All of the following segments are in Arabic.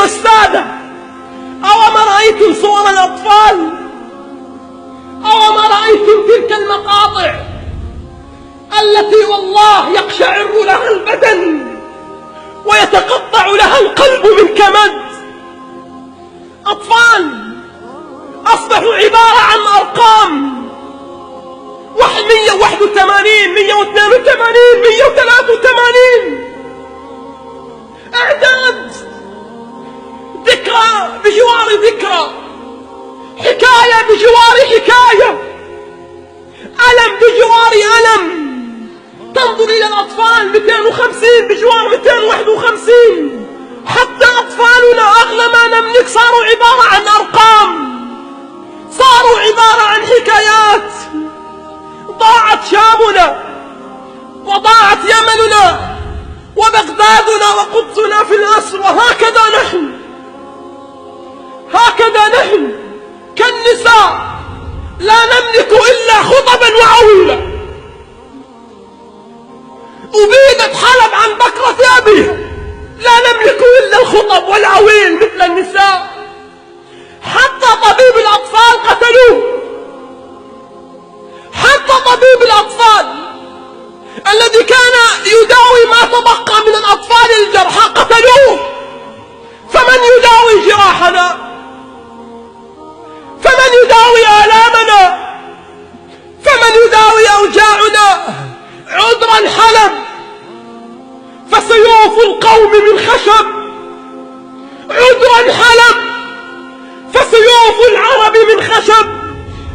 أيها السادة، أوما رأيتم صور الأطفال؟ أوما رأيتم تلك المقاطع التي والله يقشعر لها البدن ويتقطع لها القلب من كمد؟ أطفال أصبحوا عبارة عن أرقام، 181 182 183، إعداد، ذكرى بجوار ذكرى، حكاية بجوار حكاية، ألم بجوار ألم. تنظر إلى الأطفال 250 بجوار 251، حتى أطفالنا أغلى ما نملك صاروا عبارة عن أرقام، صاروا عبارة عن حكايات. ضاعت شامنا وضاعت يمننا وبغدادنا وقدسنا في الأسر، وهكذا نحن، هكذا نحن كالنساء لا نملك إلا خطبا وعويلا. أبيدت حلب عن بكرة أبيها، لا نملك إلا الخطب والعويل مثل النساء. حتى طبيب الأطفال قتلوه، حتى طبيب الأطفال الذي كان يداوي ما تبقى من الأطفال الجرحى قتلوه. فمن يداوي جراحنا؟ فمن يداوي آلامنا؟ فمن يداوي أوجاعنا؟ عذرا حلب، فسيوف القوم من خشب. عذرا حلب، فسيوف العرب من خشب.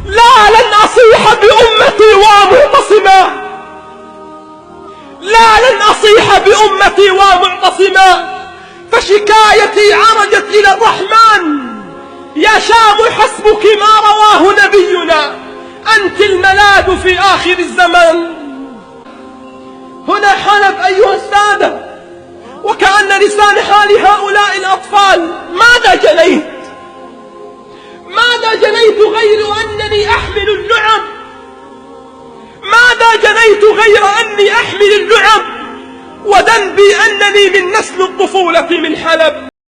لا، لن أصيح بأمتي ومعتصما، لا، لن أصيح بأمتي ومعتصما، فشكايتي عرجت إلى الرحمن. يا شام حسبك ما رواه نبينا، أنت الملاذ في آخر الزمان. هنا حلب أيها السادة، وكأن لسان حال هؤلاء الأطفال. ماذا جنيت؟ ماذا جنيت غير أنني أحمل اللعب؟ ماذا جنيت غير أني أحمل اللعب؟ وذنبي أنني من نسل الطفولة من حلب.